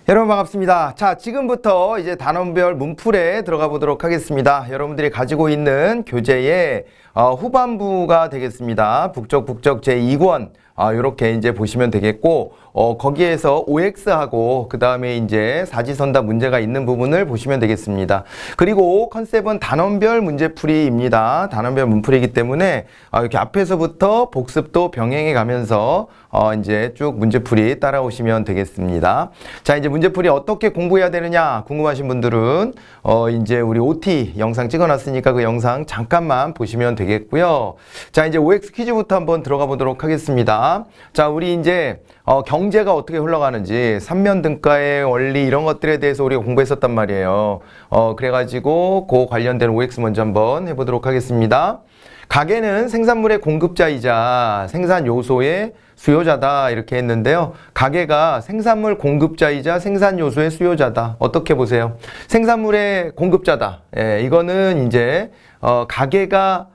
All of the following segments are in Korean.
여러분 반갑습니다. 자, 지금부터 이제 단원별 문풀에 들어가 보도록 하겠습니다. 여러분들이 가지고 있는 교재의 후반부가 되겠습니다. 북적북적 제2권 이렇게 이제 보시면 되겠고, 거기에서 OX하고 그 다음에 이제 사지선다 문제가 있는 부분을 보시면 되겠습니다. 그리고 컨셉은 단원별 문제풀이입니다. 단원별 문풀이이기 때문에 이렇게 앞에서부터 복습도 병행해 가면서 이제 쭉 문제풀이 따라오시면 되겠습니다. 자, 이제 문제풀이 어떻게 공부해야 되느냐 궁금하신 분들은 이제 우리 OT 영상 찍어놨으니까 그 영상 잠깐만 보시면 되겠고요. 자, 이제 OX 퀴즈부터 한번 들어가 보도록 하겠습니다. 자, 우리 이제 경제가 어떻게 흘러가는지 삼면등가의 원리 이런 것들에 대해서 우리가 공부했었단 말이에요. 그래가지고 그 관련된 OX 먼저 한번 해보도록 하겠습니다. 가계는 생산물의 공급자이자 생산 요소의 수요자다 이렇게 했는데요. 가계가 생산물 공급자이자 생산 요소의 수요자다. 어떻게 보세요? 생산물의 공급자다. 예, 이거는 이제 가계가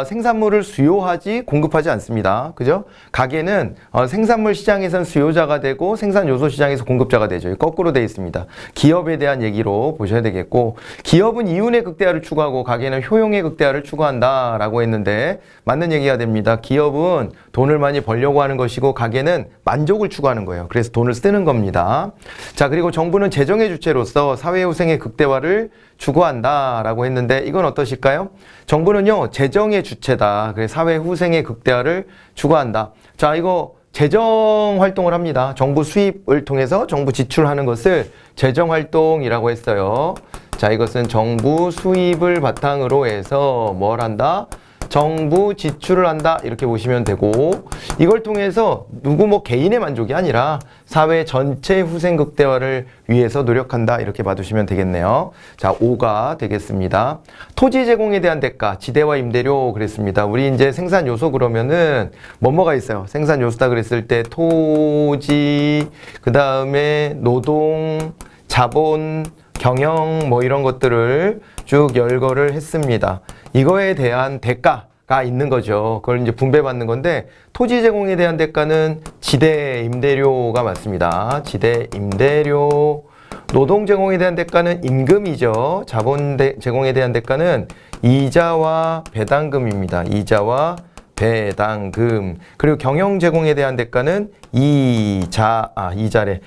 생산물을 수요하지 공급하지 않습니다. 그죠? 가계는 생산물 시장에선 수요자가 되고 생산 요소 시장에서 공급자가 되죠. 거꾸로 되어 있습니다. 기업에 대한 얘기로 보셔야 되겠고, 기업은 이윤의 극대화를 추구하고 가계는 효용의 극대화를 추구한다라고 했는데 맞는 얘기가 됩니다. 기업은 돈을 많이 벌려고 하는 것이고 가계는 만족을 추구하는 거예요. 그래서 돈을 쓰는 겁니다. 자, 그리고 정부는 재정의 주체로서 사회후생의 극대화를 추구한다라고 했는데 이건 어떠실까요? 정부는요, 재정의 주체다. 그래서 사회후생의 극대화를 추구한다. 자, 이거 재정 활동을 합니다. 정부 수입을 통해서 정부 지출하는 것을 재정 활동이라고 했어요. 자, 이것은 정부 수입을 바탕으로 해서 뭘 한다? 정부 지출을 한다 이렇게 보시면 되고, 이걸 통해서 누구 뭐 개인의 만족이 아니라 사회 전체 후생 극대화를 위해서 노력한다 이렇게 봐두시면 되겠네요. 자, 5가 되겠습니다. 토지 제공에 대한 대가, 지대와 임대료 그랬습니다. 우리 이제 생산 요소 그러면은 뭐가 있어요? 생산 요소다 그랬을 때 토지, 그 다음에 노동, 자본, 경영 뭐 이런 것들을 쭉 열거를 했습니다. 이거에 대한 대가가 있는 거죠. 그걸 이제 분배받는 건데, 토지 제공에 대한 대가는 지대 임대료가 맞습니다. 지대 임대료. 노동 제공에 대한 대가는 임금이죠. 자본 제공에 대한 대가는 이자와 배당금입니다. 이자와 배당금. 그리고 경영 제공에 대한 대가는 이자래.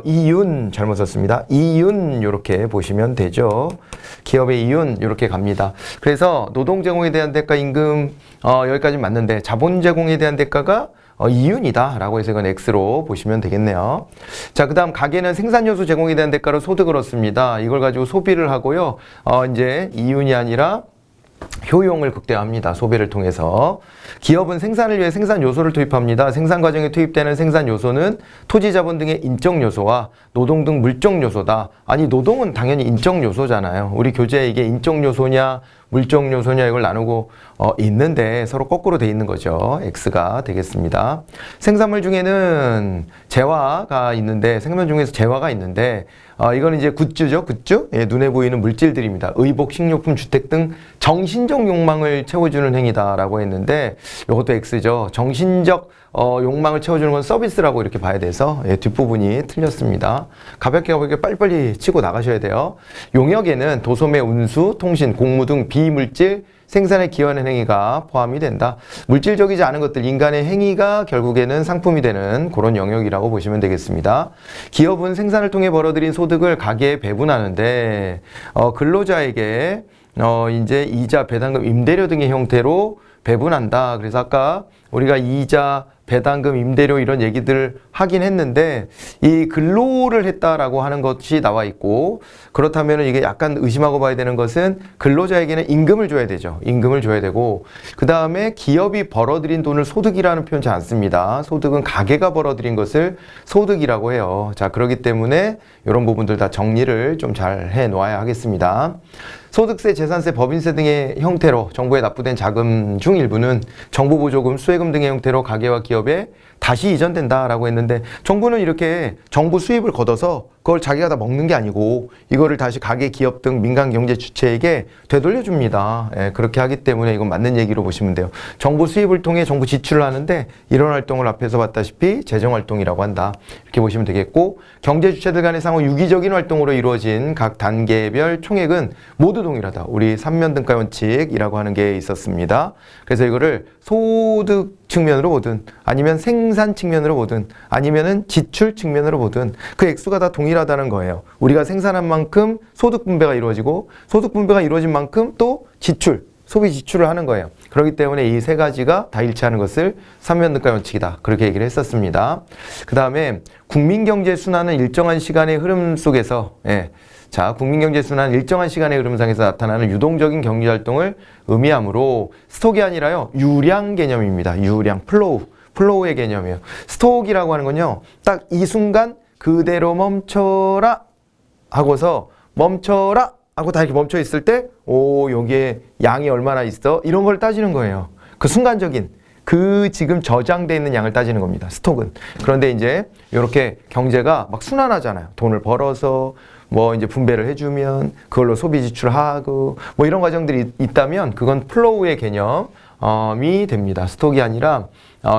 이윤 잘못 썼습니다. 이윤 이렇게 보시면 되죠. 기업의 이윤 이렇게 갑니다. 그래서 노동 제공에 대한 대가, 임금 여기까지 맞는데 자본 제공에 대한 대가가 이윤이다 라고 해서 이건 X로 보시면 되겠네요. 자, 그 다음 가계는 생산요소 제공에 대한 대가로 소득을 얻습니다. 이걸 가지고 소비를 하고요. 이제 이윤이 아니라 효용을 극대화합니다. 소비를 통해서. 기업은 생산을 위해 생산 요소를 투입합니다. 생산 과정에 투입되는 생산 요소는 토지, 자본 등의 인적 요소와 노동 등 물적 요소다. 아니, 노동은 당연히 인적 요소잖아요. 우리 교재에 이게 인적 요소냐 물적 요소냐 이걸 나누고 있는데 서로 거꾸로 돼 있는 거죠. X가 되겠습니다. 생산물 중에는 재화가 있는데, 생산물 중에서 재화가 있는데 이거는 이제 굿즈죠. 굿즈? 예, 눈에 보이는 물질들입니다. 의복, 식료품, 주택 등 정신적 욕망을 채워주는 행위다라고 했는데 이것도 X죠. 정신적 욕망을 채워주는 건 서비스라고 이렇게 봐야 돼서 뒷부분이 틀렸습니다. 가볍게 빨리빨리 치고 나가셔야 돼요. 용역에는 도소매, 운수, 통신, 공무 등 비물질 생산에 기여하는 행위가 포함이 된다. 물질적이지 않은 것들, 인간의 행위가 결국에는 상품이 되는 그런 영역이라고 보시면 되겠습니다. 기업은 생산을 통해 벌어들인 소득을 가계에 배분하는데 근로자에게 이제 이자, 배당금, 임대료 등의 형태로 배분한다. 그래서 아까 우리가 이자, 배당금, 임대료 이런 얘기들 하긴 했는데 이 근로를 했다라고 하는 것이 나와 있고, 그렇다면 이게 약간 의심하고 봐야 되는 것은 근로자에게는 임금을 줘야 되죠. 임금을 줘야 되고, 그 다음에 기업이 벌어들인 돈을 소득이라는 표현 잘 안 씁니다. 소득은 가계가 벌어들인 것을 소득이라고 해요. 자, 그렇기 때문에 이런 부분들 다 정리를 좀 잘 해 놓아야 하겠습니다. 소득세, 재산세, 법인세 등의 형태로 정부에 납부된 자금 중 일부는 정부 보조금, 수혜금 등의 형태로 가계와 기업에 다시 이전된다라고 했는데, 정부는 이렇게 정부 수입을 걷어서 그걸 자기가 다 먹는 게 아니고 이거를 다시 가계, 기업 등 민간 경제 주체에게 되돌려줍니다. 예, 그렇게 하기 때문에 이건 맞는 얘기로 보시면 돼요. 정부 수입을 통해 정부 지출을 하는데 이런 활동을 앞에서 봤다시피 재정활동이라고 한다. 이렇게 보시면 되겠고, 경제 주체들 간의 상호 유기적인 활동으로 이루어진 각 단계별 총액은 모두 동일하다. 우리 삼면등가 원칙이라고 하는 게 있었습니다. 그래서 이거를 소득 측면으로 보든 아니면 생산 측면으로 보든 아니면은 지출 측면으로 보든 그 액수가 다 동일하다는 거예요. 우리가 생산한 만큼 소득 분배가 이루어지고 소득 분배가 이루어진 만큼 또 지출, 소비 지출을 하는 거예요. 그렇기 때문에 이 세 가지가 다 일치하는 것을 삼면등가 원칙이다. 그렇게 얘기를 했었습니다. 그 다음에 국민경제 순환은 일정한 시간의 흐름 속에서 자, 국민경제 순환은 일정한 시간의 흐름상에서 나타나는 유동적인 경제활동을 의미하므로 스톡이 아니라요, 유량 개념입니다. 유량, 플로우의 개념이에요. 스톡이라고 하는 건요, 딱 이 순간 그대로 멈춰라 하고서 멈춰라 하고 다 이렇게 멈춰 있을 때, 오, 여기에 양이 얼마나 있어? 이런 걸 따지는 거예요. 그 순간적인, 그 지금 저장되어 있는 양을 따지는 겁니다. 스톡은. 그런데 이제 이렇게 경제가 막 순환하잖아요. 돈을 벌어서 뭐 이제 분배를 해주면 그걸로 소비 지출하고 뭐 이런 과정들이 있다면 그건 플로우의 개념이 됩니다. 스톡이 아니라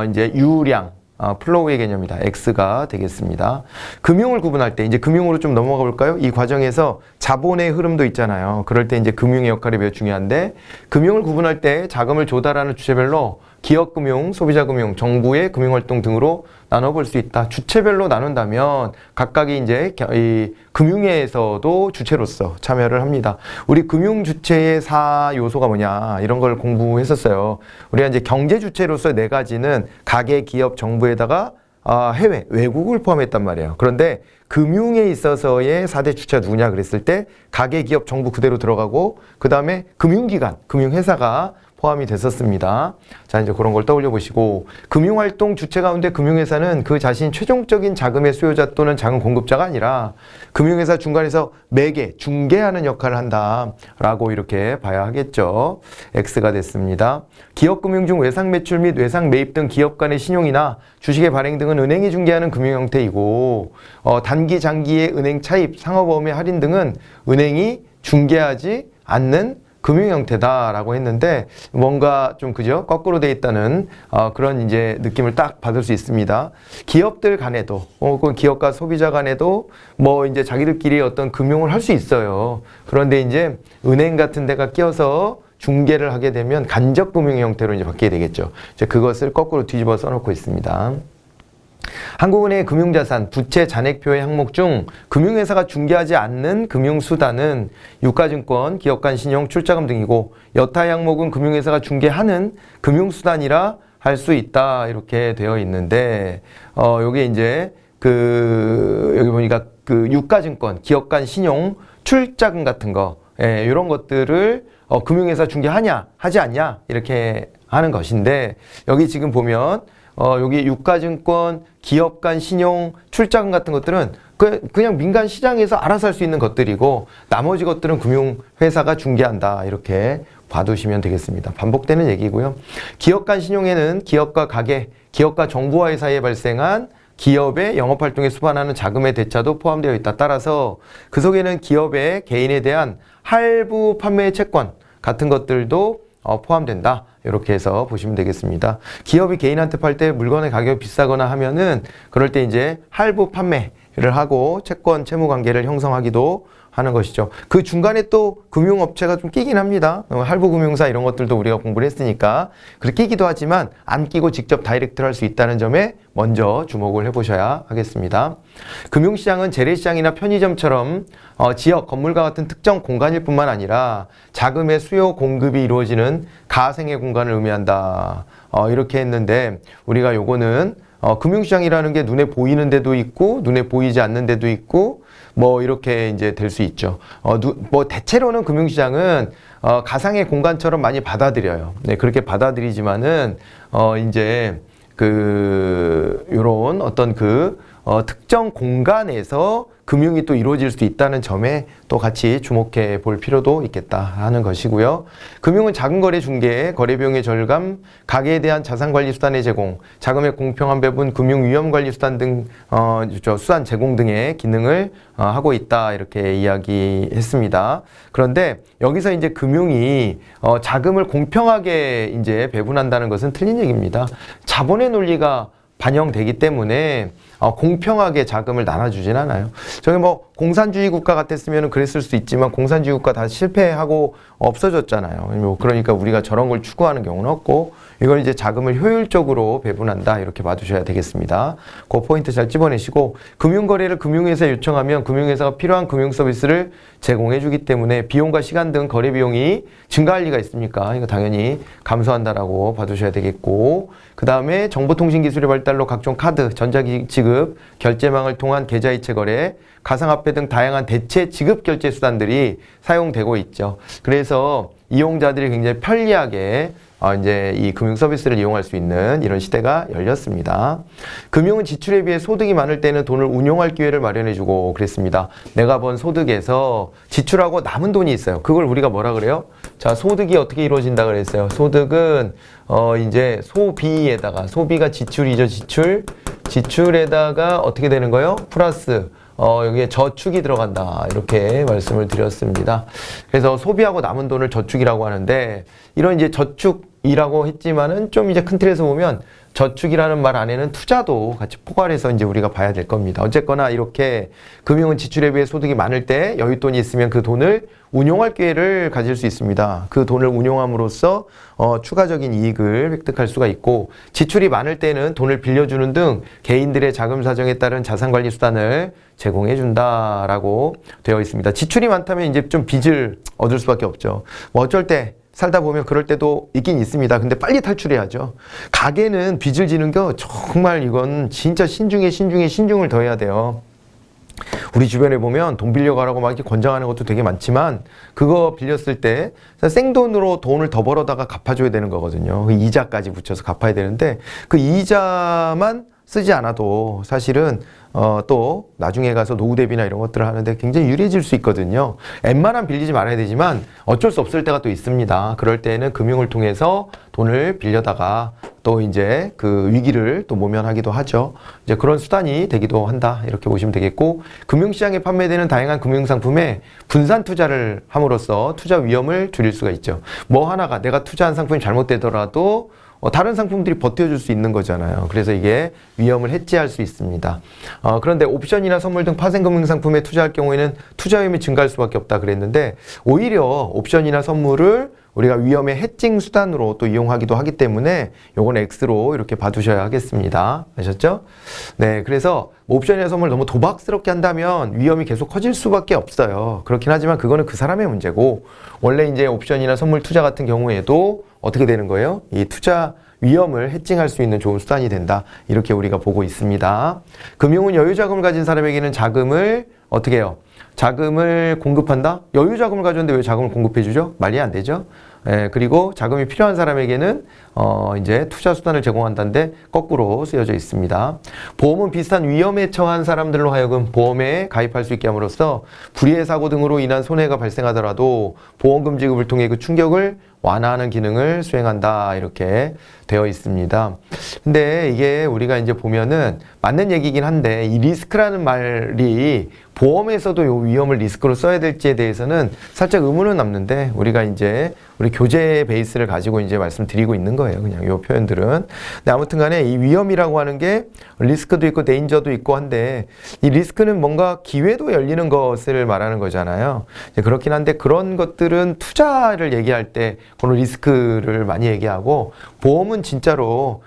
이제 유량, 플로우의 개념이다. X가 되겠습니다. 금융을 구분할 때 이제 금융으로 좀 넘어가 볼까요? 이 과정에서 자본의 흐름도 있잖아요. 그럴 때 이제 금융의 역할이 매우 중요한데, 금융을 구분할 때 자금을 조달하는 주체별로 기업금융, 소비자금융, 정부의 금융활동 등으로 나눠볼 수 있다. 주체별로 나눈다면 각각이 이제 이 금융에서도 주체로서 참여를 합니다. 우리 금융 주체의 4요소가 뭐냐 이런 걸 공부했었어요. 우리가 이제 경제 주체로서 네 가지는 가계, 기업, 정부에다가 해외, 외국을 포함했단 말이에요. 그런데 금융에 있어서의 4대 주체가 누구냐 그랬을 때 가계, 기업, 정부 그대로 들어가고 그 다음에 금융기관, 금융회사가 포함이 됐었습니다. 자, 이제 그런 걸 떠올려 보시고, 금융활동 주체 가운데 금융회사는 그 자신 최종적인 자금의 수요자 또는 자금 공급자가 아니라 금융회사 중간에서 매개, 중개하는 역할을 한다라고 이렇게 봐야 하겠죠. X가 됐습니다. 기업금융 중 외상 매출 및 외상 매입 등 기업 간의 신용이나 주식의 발행 등은 은행이 중개하는 금융 형태이고, 단기, 장기의 은행 차입, 상호보험의 할인 등은 은행이 중개하지 않는 금융 형태다라고 했는데, 뭔가 좀 그죠? 거꾸로 돼 있다는 그런 이제 느낌을 딱 받을 수 있습니다. 기업들 간에도 혹은 기업과 소비자 간에도 뭐 이제 자기들끼리 어떤 금융을 할 수 있어요. 그런데 이제 은행 같은 데가 껴서 중개를 하게 되면 간접 금융 형태로 이제 바뀌게 되겠죠. 이제 그것을 거꾸로 뒤집어 써놓고 있습니다. 한국은행의 금융자산, 부채 잔액표의 항목 중 금융회사가 중개하지 않는 금융수단은 유가증권, 기업간 신용, 출자금 등이고, 여타 항목은 금융회사가 중개하는 금융수단이라 할 수 있다 이렇게 되어 있는데, 요게 이제 여기 보니까 유가증권, 기업간 신용, 출자금 같은 거, 이런 것들을 금융회사 중개하냐 하지 않냐 이렇게 하는 것인데, 여기 지금 보면 여기 유가증권, 기업간 신용, 출자금 같은 것들은 그냥 민간 시장에서 알아서 할 수 있는 것들이고, 나머지 것들은 금융회사가 중개한다 이렇게 봐두시면 되겠습니다. 반복되는 얘기고요. 기업간 신용에는 기업과 가계, 기업과 정부와의 사이에 발생한 기업의 영업활동에 수반하는 자금의 대차도 포함되어 있다. 따라서 그 속에는 기업의 개인에 대한 할부 판매 채권 같은 것들도 포함된다. 이렇게 해서 보시면 되겠습니다. 기업이 개인한테 팔 때 물건의 가격이 비싸거나 하면은 그럴 때 이제 할부 판매를 하고 채권 채무 관계를 형성하기도 하는 것이죠. 그 중간에 또 금융업체가 좀 끼긴 합니다. 할부금융사 이런 것들도 우리가 공부를 했으니까 그렇게 끼기도 하지만 안 끼고 직접 다이렉트를 할 수 있다는 점에 먼저 주목을 해보셔야 하겠습니다. 금융시장은 재래시장이나 편의점처럼 지역, 건물과 같은 특정 공간일 뿐만 아니라 자금의 수요, 공급이 이루어지는 가생의 공간을 의미한다. 이렇게 했는데, 우리가 요거는 금융시장이라는 게 눈에 보이는 데도 있고 눈에 보이지 않는 데도 있고 뭐 이렇게 이제 될 수 있죠. 뭐 대체로는 금융시장은 가상의 공간처럼 많이 받아들여요. 네, 그렇게 받아들이지만은 이제 요런 어떤 특정 공간에서 금융이 또 이루어질 수 있다는 점에 또 같이 주목해 볼 필요도 있겠다 하는 것이고요. 금융은 자금 거래 중개, 거래 비용의 절감, 가계에 대한 자산 관리 수단의 제공, 자금의 공평한 배분, 금융 위험 관리 수단 등 수단 제공 등의 기능을 하고 있다 이렇게 이야기했습니다. 그런데 여기서 이제 금융이 자금을 공평하게 이제 배분한다는 것은 틀린 얘기입니다. 자본의 논리가 반영되기 때문에 공평하게 자금을 나눠주진 않아요. 저게 뭐 공산주의 국가 같았으면 그랬을 수 있지만 공산주의 국가 다 실패하고 없어졌잖아요. 그러니까 우리가 저런 걸 추구하는 경우는 없고 이걸 이제 자금을 효율적으로 배분한다 이렇게 봐두셔야 되겠습니다. 그 포인트 잘 집어내시고 금융거래를 금융회사에 요청하면 금융회사가 필요한 금융 서비스를 제공해 주기 때문에 비용과 시간 등 거래 비용이 증가할 리가 있습니까? 이거 당연히 감소한다라고 봐두셔야 되겠고 그 다음에 정보통신기술의 발달로 각종 카드, 전자지급, 결제망을 통한 계좌이체 거래, 가상화폐 등 다양한 대체 지급 결제 수단들이 사용되고 있죠. 그래서 이용자들이 굉장히 편리하게 이제 이 금융 서비스를 이용할 수 있는 이런 시대가 열렸습니다. 금융은 지출에 비해 소득이 많을 때는 돈을 운용할 기회를 마련해주고 그랬습니다. 내가 번 소득에서 지출하고 남은 돈이 있어요. 그걸 우리가 뭐라 그래요? 자, 소득이 어떻게 이루어진다 그랬어요? 소득은 이제 소비에다가 소비가 지출이죠. 지출에다가 어떻게 되는 거예요? 플러스 여기에 저축이 들어간다 이렇게 말씀을 드렸습니다. 그래서 소비하고 남은 돈을 저축이라고 하는데 이런 이제 저축이라고 했지만은 좀 이제 큰 틀에서 보면 저축이라는 말 안에는 투자도 같이 포괄해서 이제 우리가 봐야 될 겁니다. 어쨌거나 이렇게 금융은 지출에 비해 소득이 많을 때 여윳돈이 있으면 그 돈을 운용할 기회를 가질 수 있습니다. 그 돈을 운용함으로써 추가적인 이익을 획득할 수가 있고 지출이 많을 때는 돈을 빌려주는 등 개인들의 자금 사정에 따른 자산관리 수단을 제공해 준다라고 되어 있습니다. 지출이 많다면 이제 좀 빚을 얻을 수밖에 없죠. 뭐 어쩔 때 살다 보면 그럴 때도 있긴 있습니다. 근데 빨리 탈출해야죠. 가게는 빚을 지는 거 정말 이건 진짜 신중을 더해야 돼요. 우리 주변에 보면 돈 빌려가라고 막 이렇게 권장하는 것도 되게 많지만 그거 빌렸을 때 생돈으로 돈을 더 벌어다가 갚아줘야 되는 거거든요. 그 이자까지 붙여서 갚아야 되는데 그 이자만 쓰지 않아도 사실은 또 나중에 가서 노후 대비나 이런 것들을 하는데 굉장히 유리해질 수 있거든요. 웬만하면 빌리지 말아야 되지만 어쩔 수 없을 때가 또 있습니다. 그럴 때는 금융을 통해서 돈을 빌려다가 또 이제 그 위기를 또 모면하기도 하죠. 이제 그런 수단이 되기도 한다. 이렇게 보시면 되겠고, 금융시장에 판매되는 다양한 금융상품에 분산 투자를 함으로써 투자 위험을 줄일 수가 있죠. 뭐 하나가 내가 투자한 상품이 잘못되더라도 다른 상품들이 버텨줄 수 있는 거잖아요. 그래서 이게 위험을 해지할 수 있습니다. 그런데 옵션이나 선물 등 파생금융상품에 투자할 경우에는 투자 위험이 증가할 수밖에 없다 그랬는데, 오히려 옵션이나 선물을 우리가 위험의 해칭 수단으로 또 이용하기도 하기 때문에 요건 X로 이렇게 봐두셔야 하겠습니다. 아셨죠? 네, 그래서 옵션이나 선물 너무 도박스럽게 한다면 위험이 계속 커질 수밖에 없어요. 그렇긴 하지만 그거는 그 사람의 문제고, 원래 이제 옵션이나 선물 투자 같은 경우에도 어떻게 되는 거예요? 이 투자 위험을 해칭할 수 있는 좋은 수단이 된다. 이렇게 우리가 보고 있습니다. 금융은 여유자금을 가진 사람에게는 자금을 어떻게 해요? 자금을 공급한다? 여유자금을 가졌는데 왜 자금을 공급해주죠? 말이 안 되죠? 예, 그리고 자금이 필요한 사람에게는 이제 투자 수단을 제공한다는데 거꾸로 쓰여져 있습니다. 보험은 비슷한 위험에 처한 사람들로 하여금 보험에 가입할 수 있게 함으로써 불의의 사고 등으로 인한 손해가 발생하더라도 보험금 지급을 통해 그 충격을 완화하는 기능을 수행한다. 이렇게 되어 있습니다. 근데 이게 우리가 이제 보면은 맞는 얘기긴 한데, 이 리스크라는 말이 보험에서도 요 위험을 리스크로 써야 될지에 대해서는 살짝 의문은 남는데, 우리가 이제 우리 교재 베이스를 가지고 이제 말씀드리고 있는 거예요. 그냥 요 표현들은. 근데 아무튼 간에 이 위험이라고 하는 게 리스크도 있고 데인저도 있고 한데, 이 리스크는 뭔가 기회도 열리는 것을 말하는 거잖아요. 그렇긴 한데 그런 것들은 투자를 얘기할 때 그런 리스크를 많이 얘기하고, 보험은 진짜로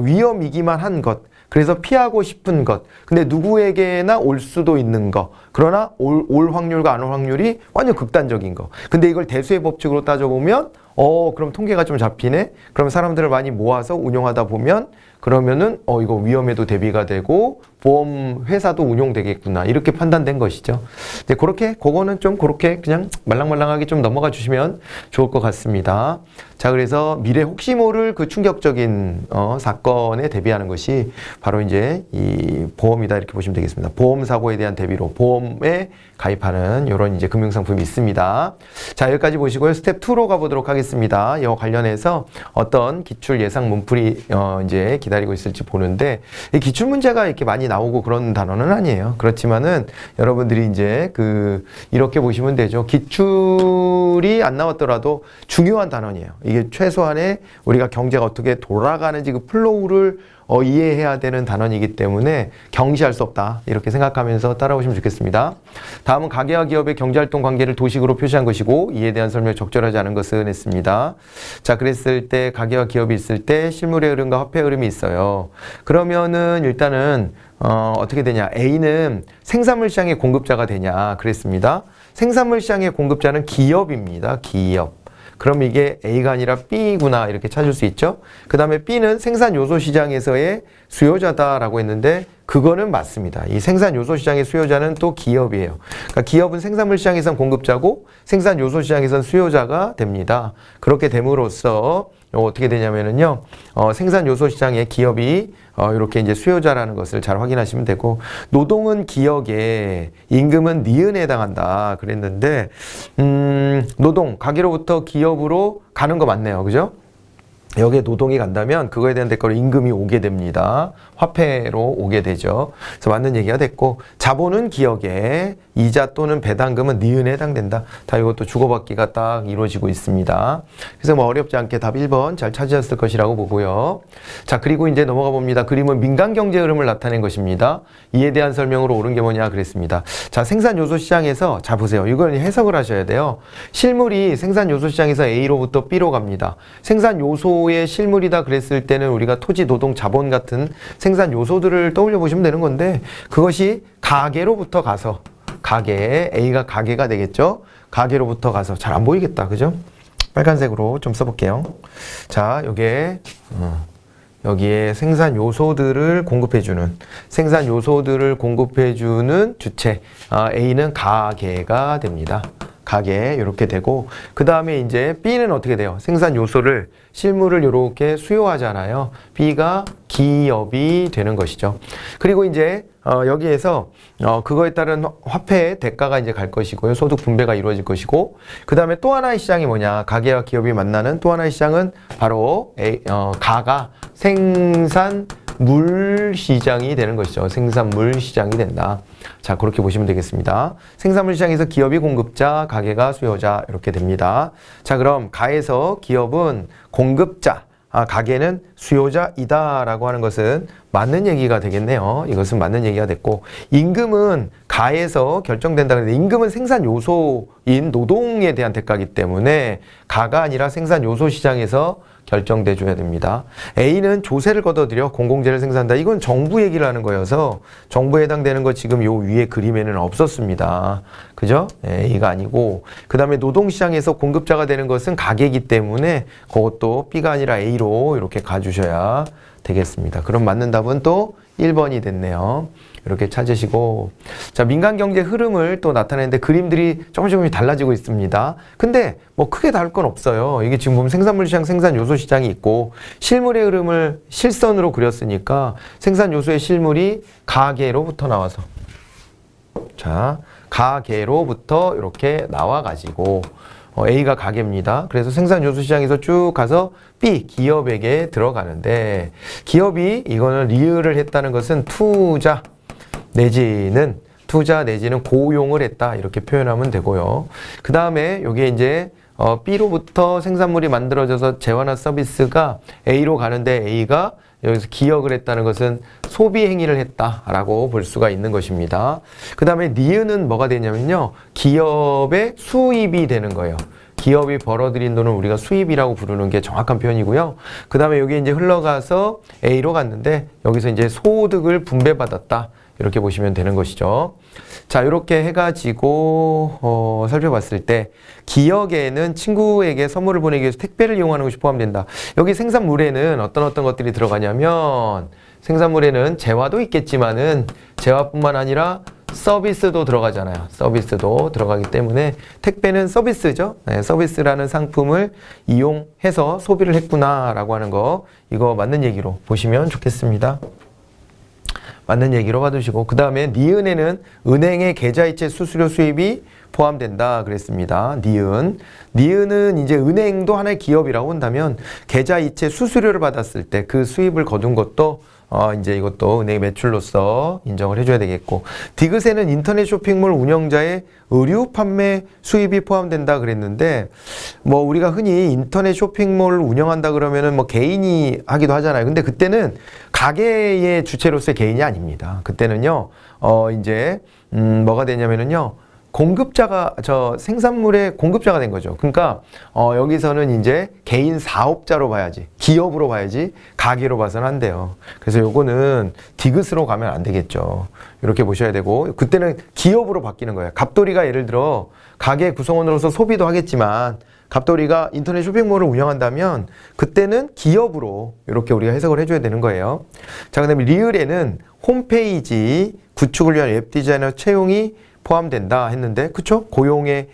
위험이기만 한 것, 그래서 피하고 싶은 것, 근데 누구에게나 올 수도 있는 거, 그러나 올 확률과 안 올 확률이 완전 극단적인 거. 근데 이걸 대수의 법칙으로 따져보면 그럼 통계가 좀 잡히네? 그럼 사람들을 많이 모아서 운용하다 보면 그러면은 이거 위험에도 대비가 되고 보험 회사도 운용되겠구나 이렇게 판단된 것이죠. 이제 그거는 좀 그렇게 그냥 말랑말랑하게 좀 넘어가 주시면 좋을 것 같습니다. 자, 그래서 미래 혹시 모를 그 충격적인 사건에 대비하는 것이 바로 이제 이 보험이다 이렇게 보시면 되겠습니다. 보험 사고에 대한 대비로 보험에 가입하는 이런 이제 금융상품이 있습니다. 자, 여기까지 보시고요. 스텝 2로 가보도록 하겠습니다. 이와 관련해서 어떤 기출 예상 문풀이 이제 기다리고 있을지 보는데 이 기출 문제가 이렇게 많이 나오고 그런 단어는 아니에요. 그렇지만은 여러분들이 이제 이렇게 보시면 되죠. 기출이 안 나왔더라도 중요한 단원이에요. 이게 최소한의 우리가 경제가 어떻게 돌아가는지 그 플로우를 이해해야 되는 단원이기 때문에 경시할 수 없다 이렇게 생각하면서 따라오시면 좋겠습니다. 다음은 가계와 기업의 경제활동 관계를 도식으로 표시한 것이고 이에 대한 설명이 적절하지 않은 것은 했습니다. 자, 그랬을 때 가계와 기업이 있을 때 실물의 흐름과 화폐 흐름이 있어요. 그러면은 일단은 어떻게 되냐, A는 생산물 시장의 공급자가 되냐 그랬습니다. 생산물 시장의 공급자는 기업입니다. 기업. 그럼 이게 A가 아니라 B구나 이렇게 찾을 수 있죠. 그 다음에 B는 생산 요소 시장에서의 수요자다라고 했는데 그거는 맞습니다. 이 생산 요소 시장의 수요자는 또 기업이에요. 그러니까 기업은 생산물 시장에선 공급자고 생산 요소 시장에선 수요자가 됩니다. 그렇게 됨으로써 어떻게 되냐면은요, 생산 요소 시장의 기업이 이렇게 이제 수요자라는 것을 잘 확인하시면 되고, 노동은 기역에 임금은 니은에 해당한다 그랬는데, 노동 가게로부터 기업으로 가는 거 맞네요, 그죠? 여기에 노동이 간다면 그거에 대한 대가로 임금이 오게 됩니다. 화폐로 오게 되죠. 그래서 맞는 얘기가 됐고, 자본은 기역에 이자 또는 배당금은 니은에 해당된다. 다 이것도 주고받기가 딱 이루어지고 있습니다. 그래서 뭐 어렵지 않게 답 1번 잘 찾으셨을 것이라고 보고요. 자, 그리고 이제 넘어가 봅니다. 그림은 민간 경제 흐름을 나타낸 것입니다. 이에 대한 설명으로 옳은 게 뭐냐 그랬습니다. 자, 생산 요소 시장에서, 자 보세요. 이걸 해석을 하셔야 돼요. 실물이 생산 요소 시장에서 A로부터 B로 갑니다. 생산 요소의 실물이다 그랬을 때는 우리가 토지, 노동, 자본 같은 생산 요소들을 떠올려 보시면 되는 건데, 그것이 가게로부터 가서, 가게, A가 가게가 되겠죠? 가게로부터 가서, 잘 안 보이겠다, 그죠? 빨간색으로 좀 써볼게요. 자, 여기에 생산 요소들을 공급해주는 주체, A는 가게가 됩니다. 가게 이렇게 되고, 그 다음에 이제 B는 어떻게 돼요? 생산 요소를, 실물을 이렇게 수요하잖아요. B가 기업이 되는 것이죠. 그리고 이제 여기에서 그거에 따른 화폐의 대가가 이제 갈 것이고요. 소득 분배가 이루어질 것이고, 그 다음에 또 하나의 시장이 뭐냐? 가게와 기업이 만나는 또 하나의 시장은 바로 가가 생산물 시장이 되는 것이죠. 생산물 시장이 된다. 자, 그렇게 보시면 되겠습니다. 생산물 시장에서 기업이 공급자, 가게가 수요자 이렇게 됩니다. 자, 그럼 가에서 기업은 공급자, 가게는 수요자이다 라고 하는 것은 맞는 얘기가 되겠네요. 이것은 맞는 얘기가 됐고, 임금은 가에서 결정된다 그랬는데, 임금은 생산 요소인 노동에 대한 대가이기 때문에 가가 아니라 생산 요소 시장에서 결정돼 줘야 됩니다. A는 조세를 걷어들여 공공재를 생산한다. 이건 정부 얘기를 하는 거여서 정부에 해당되는 거 지금 요 위에 그림에는 없었습니다. 그죠? A가 아니고, 그 다음에 노동시장에서 공급자가 되는 것은 가게이기 때문에 그것도 B가 아니라 A로 이렇게 가주셔야 되겠습니다. 그럼 맞는 답은 또 1번이 됐네요. 이렇게 찾으시고, 자, 민간 경제 흐름을 또 나타내는데 그림들이 조금씩 달라지고 있습니다. 근데 뭐 크게 다를 건 없어요. 이게 지금 보면 생산물 시장, 생산 요소 시장이 있고, 실물의 흐름을 실선으로 그렸으니까 생산 요소의 실물이 가계로부터 나와서, 자, 가계로부터 이렇게 나와가지고 A가 가계입니다. 그래서 생산 요소 시장에서 쭉 가서 B, 기업에게 들어가는데, 기업이 이거는 리을을 했다는 것은 투자 내지는 고용을 했다 이렇게 표현하면 되고요. 그 다음에 여기에 이제 B로부터 생산물이 만들어져서 재화나 서비스가 A로 가는데, A가 여기서 기역을 했다는 것은 소비 행위를 했다라고 볼 수가 있는 것입니다. 그 다음에 니은은 뭐가 되냐면요, 기업의 수입이 되는 거예요. 기업이 벌어들인 돈을 우리가 수입이라고 부르는 게 정확한 표현이고요. 그 다음에 여기 이제 흘러가서 A로 갔는데, 여기서 이제 소득을 분배받았다 이렇게 보시면 되는 것이죠. 자, 이렇게 해가지고 살펴봤을 때 기억에는 친구에게 선물을 보내기 위해서 택배를 이용하는 것이 포함된다. 여기 생산물에는 어떤 것들이 들어가냐면 생산물에는 재화도 있겠지만은 재화뿐만 아니라 서비스도 들어가잖아요. 서비스도 들어가기 때문에 택배는 서비스죠. 네, 서비스라는 상품을 이용해서 소비를 했구나라고 하는 거, 이거 맞는 얘기로 보시면 좋겠습니다. 맞는 얘기로 봐두시고, 그 다음에 니은에는 은행의 계좌이체 수수료 수입이 포함된다 그랬습니다. 니은은 이제 은행도 하나의 기업이라고 한다면 계좌이체 수수료를 받았을 때 그 수입을 거둔 것도 이제 이것도 은행의 매출로서 인정을 해줘야 되겠고, 디귿에는 인터넷 쇼핑몰 운영자의 의류 판매 수입이 포함된다 그랬는데, 뭐 우리가 흔히 인터넷 쇼핑몰 운영한다 그러면은 뭐 개인이 하기도 하잖아요. 근데 그때는 가게의 주체로서의 개인이 아닙니다. 그때는요, 이제 뭐가 되냐면은요, 공급자가, 생산물의 공급자가 된 거죠. 그러니까 여기서는 이제 개인 사업자로 봐야지, 기업으로 봐야지 가게로 봐서는 안 돼요. 그래서 요거는 디귿으로 가면 안 되겠죠. 이렇게 보셔야 되고, 그때는 기업으로 바뀌는 거예요. 갑돌이가 예를 들어 가게 구성원으로서 소비도 하겠지만 갑돌이가 인터넷 쇼핑몰을 운영한다면 그때는 기업으로 이렇게 우리가 해석을 해줘야 되는 거예요. 자, 그 다음에 리을에는 홈페이지 구축을 위한 웹 디자이너 채용이 포함된다 했는데, 그쵸? 고용의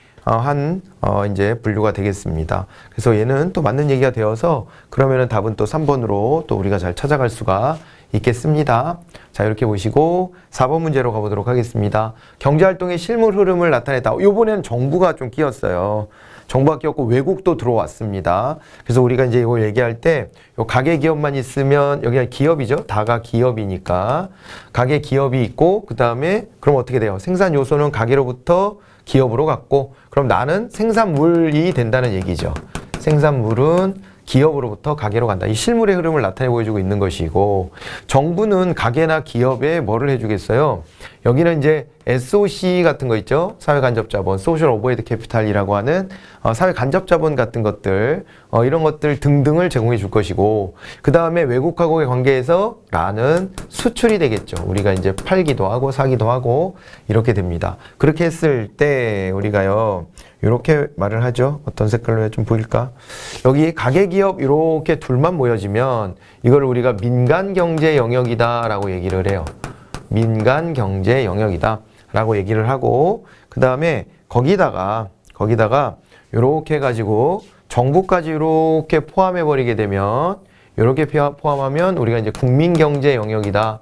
이제 분류가 되겠습니다. 그래서 얘는 또 맞는 얘기가 되어서 그러면은 답은 또 3번으로 또 우리가 잘 찾아갈 수가 있겠습니다. 자, 이렇게 보시고 4번 문제로 가보도록 하겠습니다. 경제활동의 실물 흐름을 나타냈다. 요번에는 정부가 좀 끼었어요. 정부가 끼었고 외국도 들어왔습니다. 그래서 우리가 이제 이걸 얘기할 때 요 가계 기업만 있으면, 여기가 기업이죠. 다가 기업이니까 가계 기업이 있고, 그 다음에 그럼 어떻게 돼요? 생산 요소는 가계로부터 기업으로 갔고, 그럼 나는 생산물이 된다는 얘기죠. 생산물은 기업으로부터 가계로 간다. 이 실물의 흐름을 나타내 보여주고 있는 것이고, 정부는 가계나 기업에 뭐를 해주겠어요? 여기는 이제 SOC 같은 거 있죠? 사회간접자본, 소셜 오버헤드 캐피탈이라고 하는 사회간접자본 같은 것들, 이런 것들 등등을 제공해 줄 것이고, 그 다음에 외국하고의 관계에서 라는 수출이 되겠죠. 우리가 이제 팔기도 하고 사기도 하고 이렇게 됩니다. 그렇게 했을 때 우리가요, 이렇게 말을 하죠. 어떤 색깔로 좀 보일까? 여기 가계기업 이렇게 둘만 모여지면 이걸 우리가 민간경제 영역이다라고 얘기를 해요. 민간경제 영역이다 라고 얘기를 하고, 그 다음에 거기다가 이렇게 해가지고 정부까지 이렇게 포함해 버리게 되면, 이렇게 포함하면 우리가 이제 국민경제 영역이다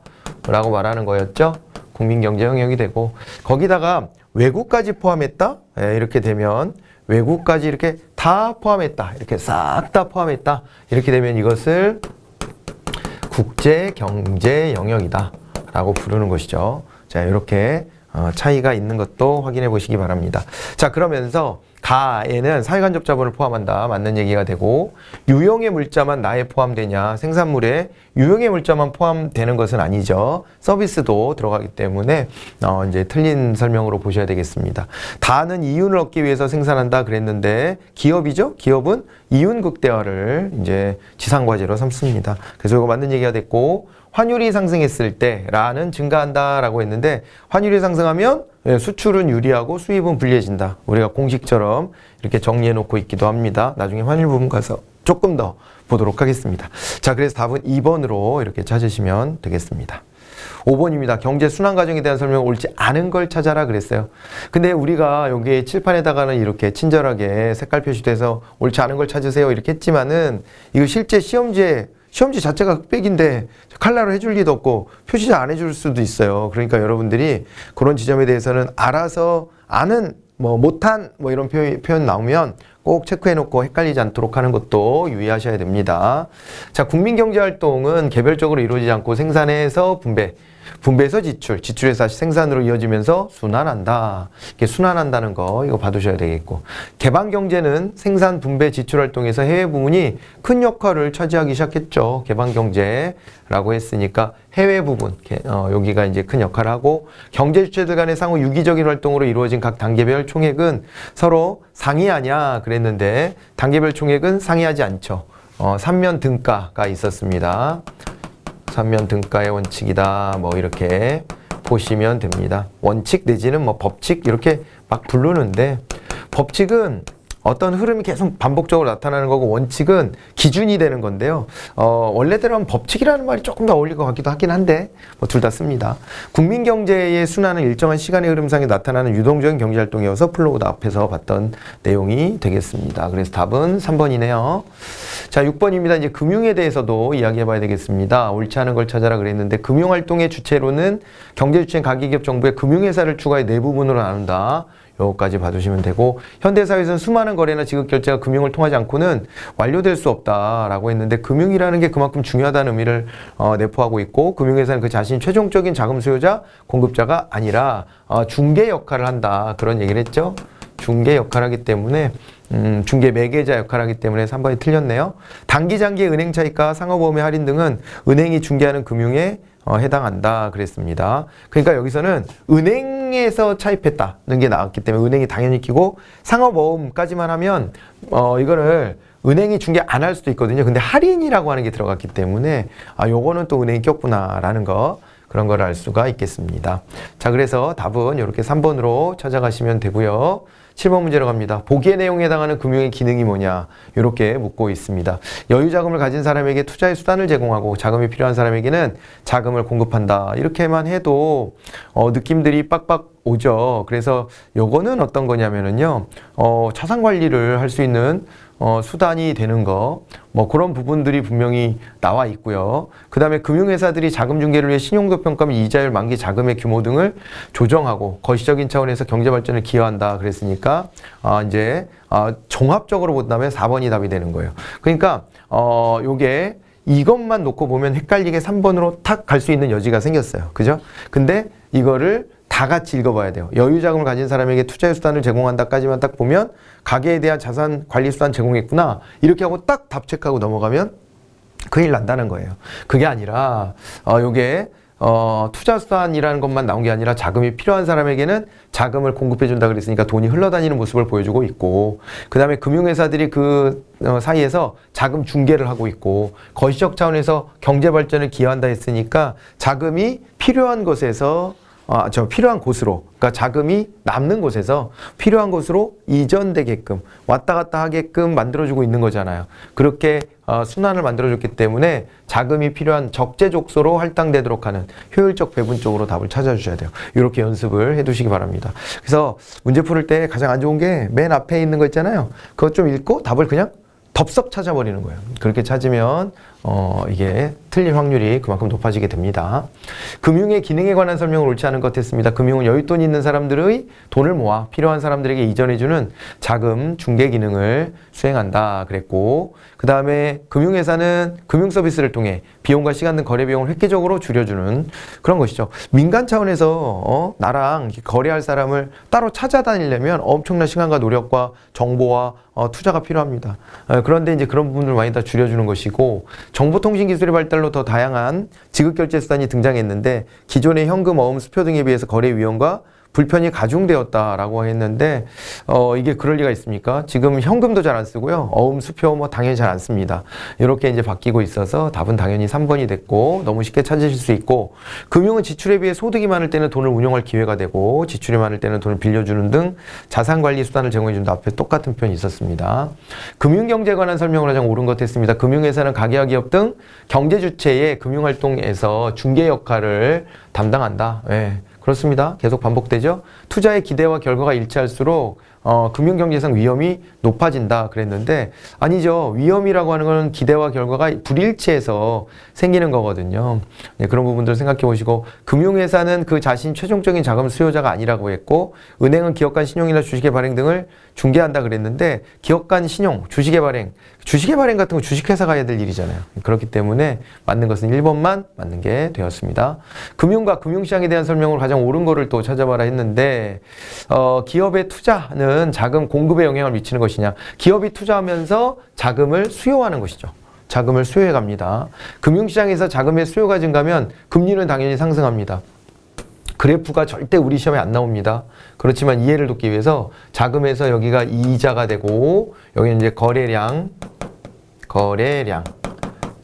라고 말하는 거였죠. 국민경제 영역이 되고, 거기다가 외국까지 포함했다? 네, 이렇게 되면 외국까지 이렇게 다 포함했다, 이렇게 싹 다 포함했다, 이렇게 되면 이것을 국제경제 영역이다 라고 부르는 것이죠. 자, 이렇게 차이가 있는 것도 확인해 보시기 바랍니다. 자, 그러면서 가에는 사회간접자본을 포함한다, 맞는 얘기가 되고, 유형의 물자만 나에 포함되냐, 생산물에 유형의 물자만 포함되는 것은 아니죠. 서비스도 들어가기 때문에 이제 틀린 설명으로 보셔야 되겠습니다. 다는 이윤을 얻기 위해서 생산한다 그랬는데, 기업이죠. 기업은 이윤 극대화를 이제 지상과제로 삼습니다. 그래서 이거 맞는 얘기가 됐고, 환율이 상승했을 때 라는 증가한다라고 했는데, 환율이 상승하면 수출은 유리하고 수입은 불리해진다. 우리가 공식처럼 이렇게 정리해 놓고 있기도 합니다. 나중에 환율 부분 가서 조금 더 보도록 하겠습니다. 자, 그래서 답은 2번으로 이렇게 찾으시면 되겠습니다. 5번입니다. 경제 순환 과정에 대한 설명을 옳지 않은 걸 찾아라 그랬어요. 근데 우리가 여기 칠판에다가는 이렇게 친절하게 색깔 표시돼서 옳지 않은 걸 찾으세요 이렇게 했지만은, 이거 실제 시험지 자체가 흑백인데 칼라로 해줄 리도 없고 표시 안 해줄 수도 있어요. 그러니까 여러분들이 그런 지점에 대해서는 알아서 아는, 못한 이런 표현 나오면 꼭 체크해 놓고 헷갈리지 않도록 하는 것도 유의하셔야 됩니다. 자, 국민경제활동은 개별적으로 이루어지지 않고 생산에서 분배에서 지출에서 다시 생산으로 이어지면서 순환한다. 이렇게 순환한다는 거 이거 봐두셔야 되겠고, 개방경제는 생산, 분배, 지출 활동에서 해외 부문이 큰 역할을 차지하기 시작했죠. 개방경제라고 했으니까 해외 부분, 여기가 이제 큰 역할을 하고, 경제 주체들 간의 상호 유기적인 활동으로 이루어진 각 단계별 총액은 서로 상이하냐 그랬는데, 단계별 총액은 상이하지 않죠. 삼면 등가가 있었습니다. 삼면 등가의 원칙이다, 이렇게 보시면 됩니다. 원칙 내지는 뭐 법칙 이렇게 막 부르는데, 법칙은 어떤 흐름이 계속 반복적으로 나타나는 거고, 원칙은 기준이 되는 건데요. 원래대로 하면 법칙이라는 말이 조금 더 어울릴 것 같기도 하긴 한데, 뭐 둘 다 씁니다. 국민 경제의 순환은 일정한 시간의 흐름상에 나타나는 유동적인 경제 활동이어서 플로우드 앞에서 봤던 내용이 되겠습니다. 그래서 답은 3번이네요. 자, 6번입니다. 이제 금융에 대해서도 이야기해 봐야 되겠습니다. 옳지 않은 걸 찾아라 그랬는데, 금융활동의 주체로는 경제주체인 가계기업 정부의 금융회사를 추가해 네 부분으로 나눈다. 요거까지 봐두시면 되고, 현대사회에서는 수많은 거래나 지급결제가 금융을 통하지 않고는 완료될 수 없다라고 했는데, 금융이라는 게 그만큼 중요하다는 의미를 내포하고 있고, 금융회사는 그 자신이 최종적인 자금 수요자, 공급자가 아니라 중개 역할을 한다, 그런 얘기를 했죠. 중개 역할을 하기 때문에 중개 매개자 역할을 하기 때문에 3번이 틀렸네요. 단기 장기의 은행 차익과 상호보험의 할인 등은 은행이 중개하는 금융에 해당한다 그랬습니다. 그러니까 여기서는 은행에서 차입했다는 게 나왔기 때문에 은행이 당연히 끼고, 상호보험까지만 하면 이거를 은행이 중개 안 할 수도 있거든요. 근데 할인이라고 하는 게 들어갔기 때문에 요거는 또 은행이 꼈구나라는 거, 그런 걸 알 수가 있겠습니다. 자, 그래서 답은 이렇게 3번으로 찾아가시면 되고요. 7번 문제로 갑니다. 보기의 내용에 해당하는 금융의 기능이 뭐냐, 이렇게 묻고 있습니다. 여유 자금을 가진 사람에게 투자의 수단을 제공하고 자금이 필요한 사람에게는 자금을 공급한다. 이렇게만 해도 느낌들이 빡빡 오죠. 그래서 요거는 어떤 거냐면은요, 자산 관리를 할 수 있는 수단이 되는 거, 뭐 그런 부분들이 분명히 나와 있고요. 그 다음에 금융회사들이 자금 중개를 위해 신용도 평가 및 이자율, 만기 자금의 규모 등을 조정하고 거시적인 차원에서 경제 발전을 기여한다 그랬으니까 이제 종합적으로 본다면 4번이 답이 되는 거예요. 그러니까 요게 이것만 놓고 보면 헷갈리게 3번으로 탁 갈 수 있는 여지가 생겼어요. 그죠? 근데 이거를 다 같이 읽어봐야 돼요. 여유 자금을 가진 사람에게 투자의 수단을 제공한다까지만 딱 보면 가계에 대한 자산 관리 수단 제공했구나, 이렇게 하고 딱 답 체크하고 넘어가면 큰일 난다는 거예요. 그게 아니라 요게 투자 수단이라는 것만 나온 게 아니라 자금이 필요한 사람에게는 자금을 공급해 준다 그랬으니까 돈이 흘러다니는 모습을 보여주고 있고, 그 다음에 금융회사들이 그 사이에서 자금 중개를 하고 있고, 거시적 차원에서 경제 발전을 기여한다 했으니까 자금이 필요한 곳에서 필요한 곳으로, 그러니까 자금이 남는 곳에서 필요한 곳으로 이전되게끔 왔다 갔다 하게끔 만들어주고 있는 거잖아요. 그렇게 순환을 만들어줬기 때문에 자금이 필요한 적재적소로 할당되도록 하는 효율적 배분 쪽으로 답을 찾아주셔야 돼요. 이렇게 연습을 해두시기 바랍니다. 그래서 문제 풀을 때 가장 안 좋은 게 맨 앞에 있는 거 있잖아요. 그거 좀 읽고 답을 그냥 덥석 찾아버리는 거예요. 그렇게 찾으면 이게 틀릴 확률이 그만큼 높아지게 됩니다. 금융의 기능에 관한 설명을 옳지 않은 것 같았습니다. 금융은 여윳돈이 있는 사람들의 돈을 모아 필요한 사람들에게 이전해주는 자금 중개 기능을 수행한다 그랬고, 그 다음에 금융회사는 금융 서비스를 통해 비용과 시간 등 거래 비용을 획기적으로 줄여주는 그런 것이죠. 민간 차원에서 나랑 거래할 사람을 따로 찾아다니려면 엄청난 시간과 노력과 정보와 투자가 필요합니다. 그런데 이제 그런 부분을 많이 다 줄여주는 것이고, 정보통신 기술의 발달로 더 다양한 지급결제 수단이 등장했는데, 기존의 현금, 어음, 수표 등에 비해서 거래 위험과 불편이 가중되었다라고 했는데, 이게 그럴 리가 있습니까? 지금 현금도 잘 안 쓰고요. 어음, 수표 뭐 당연히 잘 안 씁니다. 이렇게 이제 바뀌고 있어서 답은 당연히 3번이 됐고, 너무 쉽게 찾으실 수 있고, 금융은 지출에 비해 소득이 많을 때는 돈을 운용할 기회가 되고, 지출이 많을 때는 돈을 빌려주는 등 자산관리 수단을 제공해준다. 앞에 똑같은 표현이 있었습니다. 금융경제에 관한 설명을 하자면 옳은 것 했습니다. 금융회사는 가계와 기업 등 경제주체의 금융활동에서 중개 역할을 담당한다. 네. 그렇습니다. 계속 반복되죠. 투자의 기대와 결과가 일치할수록 금융경제상 위험이 높아진다 그랬는데, 아니죠. 위험이라고 하는 건 기대와 결과가 불일치해서 생기는 거거든요. 네, 그런 부분들 생각해 보시고, 금융회사는 그 자신 최종적인 자금 수요자가 아니라고 했고, 은행은 기업 간 신용이나 주식의 발행 등을 중개한다 그랬는데, 기업 간 신용, 주식의 발행 같은 거 주식회사가 해야 될 일이잖아요. 그렇기 때문에 맞는 것은 1번만 맞는 게 되었습니다. 금융과 금융시장에 대한 설명을 가장 옳은 거를 또 찾아봐라 했는데, 기업의 투자는 자금 공급에 영향을 미치는 것이냐, 기업이 투자하면서 자금을 수요하는 것이죠. 자금을 수요해 갑니다. 금융시장에서 자금의 수요가 증가하면 금리는 당연히 상승합니다. 그래프가 절대 우리 시험에 안 나옵니다. 그렇지만 이해를 돕기 위해서 자금에서 여기가 이자가 되고, 여기는 이제 거래량,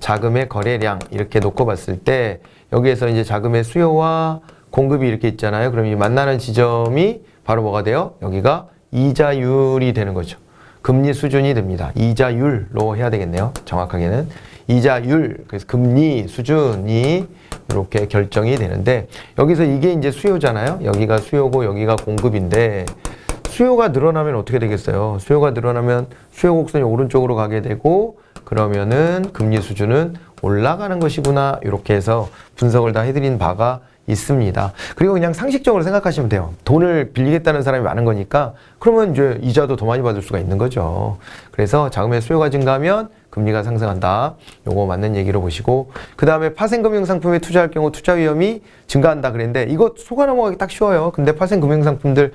자금의 거래량 이렇게 놓고 봤을 때, 여기에서 이제 자금의 수요와 공급이 이렇게 있잖아요. 그럼 이 만나는 지점이 바로 뭐가 돼요? 여기가 이자율이 되는 거죠. 금리 수준이 됩니다. 이자율로 해야 되겠네요. 정확하게는. 이자율, 그래서 금리 수준이 이렇게 결정이 되는데, 여기서 이게 이제 수요잖아요. 여기가 수요고 여기가 공급인데, 수요가 늘어나면 어떻게 되겠어요? 수요가 늘어나면 수요 곡선이 오른쪽으로 가게 되고, 그러면은 금리 수준은 올라가는 것이구나. 이렇게 해서 분석을 다 해드린 바가 있습니다. 그리고 그냥 상식적으로 생각하시면 돼요. 돈을 빌리겠다는 사람이 많은 거니까 그러면 이제 이자도 더 많이 받을 수가 있는 거죠. 그래서 자금의 수요가 증가하면 금리가 상승한다. 요거 맞는 얘기로 보시고, 그 다음에 파생금융상품에 투자할 경우 투자 위험이 증가한다 그랬는데, 이거 속아 넘어가기 딱 쉬워요. 근데 파생금융상품들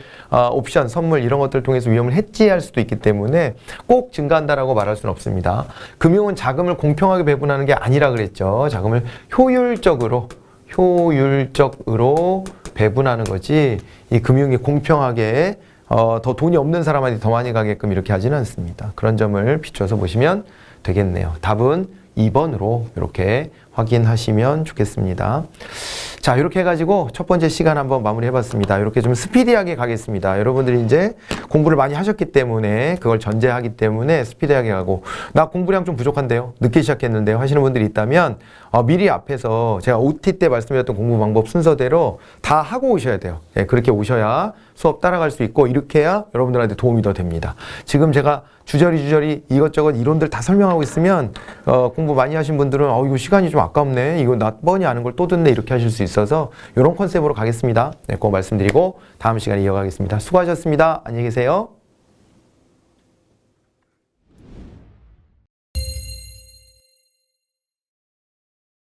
옵션, 선물 이런 것들 통해서 위험을 해지할 수도 있기 때문에 꼭 증가한다라고 말할 수는 없습니다. 금융은 자금을 공평하게 배분하는 게 아니라 그랬죠. 자금을 효율적으로 배분하는 거지, 이 금융이 공평하게 더 돈이 없는 사람한테 더 많이 가게끔 이렇게 하지는 않습니다. 그런 점을 비춰서 보시면 되겠네요. 답은 2번으로 이렇게 확인하시면 좋겠습니다. 자, 이렇게 해가지고 첫 번째 시간 한번 마무리 해봤습니다. 이렇게 좀 스피디하게 가겠습니다. 여러분들이 이제 공부를 많이 하셨기 때문에, 그걸 전제하기 때문에 스피디하게 가고, 나 공부량 좀 부족한데요, 늦게 시작했는데요 하시는 분들이 있다면 미리 앞에서 제가 OT 때 말씀드렸던 공부 방법 순서대로 다 하고 오셔야 돼요. 예, 그렇게 오셔야 수업 따라갈 수 있고, 이렇게 해야 여러분들한테 도움이 더 됩니다. 지금 제가 주저리 이것저것 이론들 다 설명하고 있으면 공부 많이 하신 분들은 이거 시간이 좀 아깝네, 이거 나 뻔히 아는 걸 또 듣네, 이렇게 하실 수 있어서 이런 컨셉으로 가겠습니다. 네, 그거 말씀드리고 다음 시간에 이어가겠습니다. 수고하셨습니다. 안녕히 계세요.